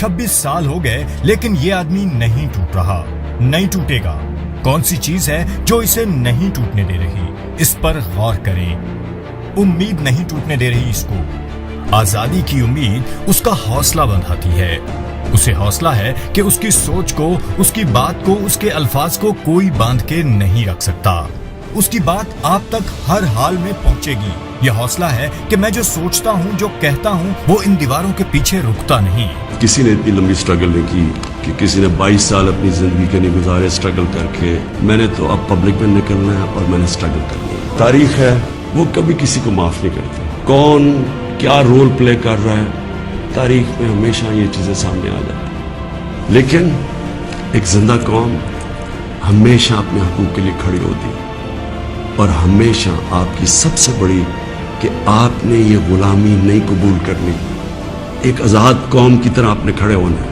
26 साल हो गए लेकिन ये आदमी नहीं टूट रहा, नहीं टूटेगा। कौन सी चीज है जो इसे नहीं टूटने दे रही? इस पर गौर करें। उम्मीद नहीं टूटने दे रही इसको। आजादी की उम्मीद उसका हौसला बंधाती है। उसे हौसला है कि उसकी सोच को, उसकी बात को, उसके अल्फाज को कोई बांध के नहीं रख सकता। उसकी बात आप तक हर हाल में पहुंचेगी। यह हौसला है कि मैं जो सोचता हूँ, जो कहता हूँ, वो इन दीवारों के पीछे रुकता नहीं। किसी ने इतनी लंबी स्ट्रगल नहीं की कि किसी ने 22 साल अपनी जिंदगी के नहीं गुजारे स्ट्रगल करके। मैंने तो अब पब्लिक में निकलना है और मैंने स्ट्रगल करना है। तारीख है वो कभी किसी को माफ नहीं करती। कौन क्या रोल प्ले कर रहा है, तारीख में हमेशा ये चीजें सामने आ जाती। लेकिन एक जिंदा कौम हमेशा अपने हकूक के लिए खड़ी होती और हमेशा आपकी सबसे बड़ी कि आपने ये गुलामी नहीं कबूल करनी। एक आज़ाद कौम की तरह आपने खड़े होना है।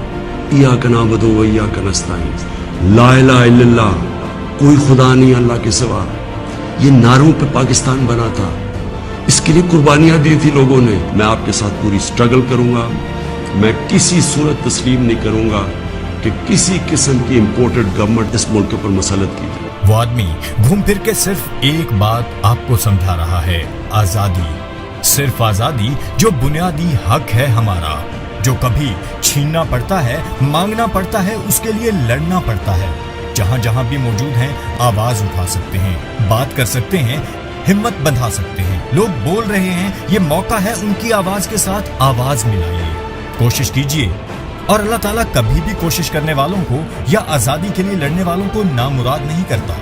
इय्याका नअबुदु व इय्याका नस्तईन, ला इलाहा इल्लल्लाह, कोई खुदा नहीं अल्लाह के सिवा। ये नारों पे पाकिस्तान बना था, इसके लिए कुर्बानियां दी थी लोगों ने। मैं आपके साथ पूरी स्ट्रगल करूंगा। मैं किसी सूरत तस्लीम नहीं करूंगा कि किसी किस्म की इंपोर्टेड गवर्नमेंट इस मुल्क के ऊपर मसलत की जाए। वो आदमी घूम फिर के सिर्फ एक बात आपको समझा रहा है, आजादी। सिर्फ आजादी जो बुनियादी हक है हमारा, जो कभी छीनना पड़ता है, मांगना पड़ता है, उसके लिए लड़ना पड़ता है। जहां जहां भी मौजूद हैं आवाज उठा सकते हैं, बात कर सकते हैं, हिम्मत बंधा सकते हैं। लोग बोल रहे हैं, ये मौका है उनकी आवाज के साथ आवाज मिलाइए। कोशिश कीजिए। और अल्लाह ताला कभी भी कोशिश करने वालों को या आजादी के लिए लड़ने वालों को नामुराद नहीं करता।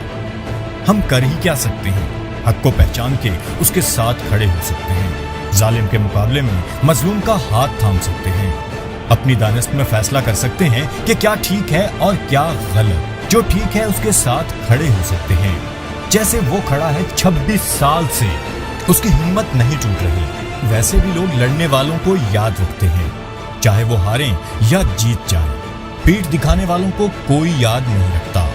हम कर ही क्या सकते हैं? हक को पहचान के उसके साथ खड़े हो सकते हैं। जालिम के मुकाबले में मजलूम का हाथ थाम सकते हैं। अपनी दानिश में फैसला कर सकते हैं कि क्या ठीक है और क्या गलत। जो ठीक है उसके साथ खड़े हो सकते हैं। जैसे वो खड़ा है 26 साल से, उसकी हिम्मत नहीं टूट रही। वैसे भी लोग लड़ने वालों को याद रखते हैं, चाहे वो हारें या जीत जाएं। पीठ दिखाने वालों को कोई याद नहीं रखता।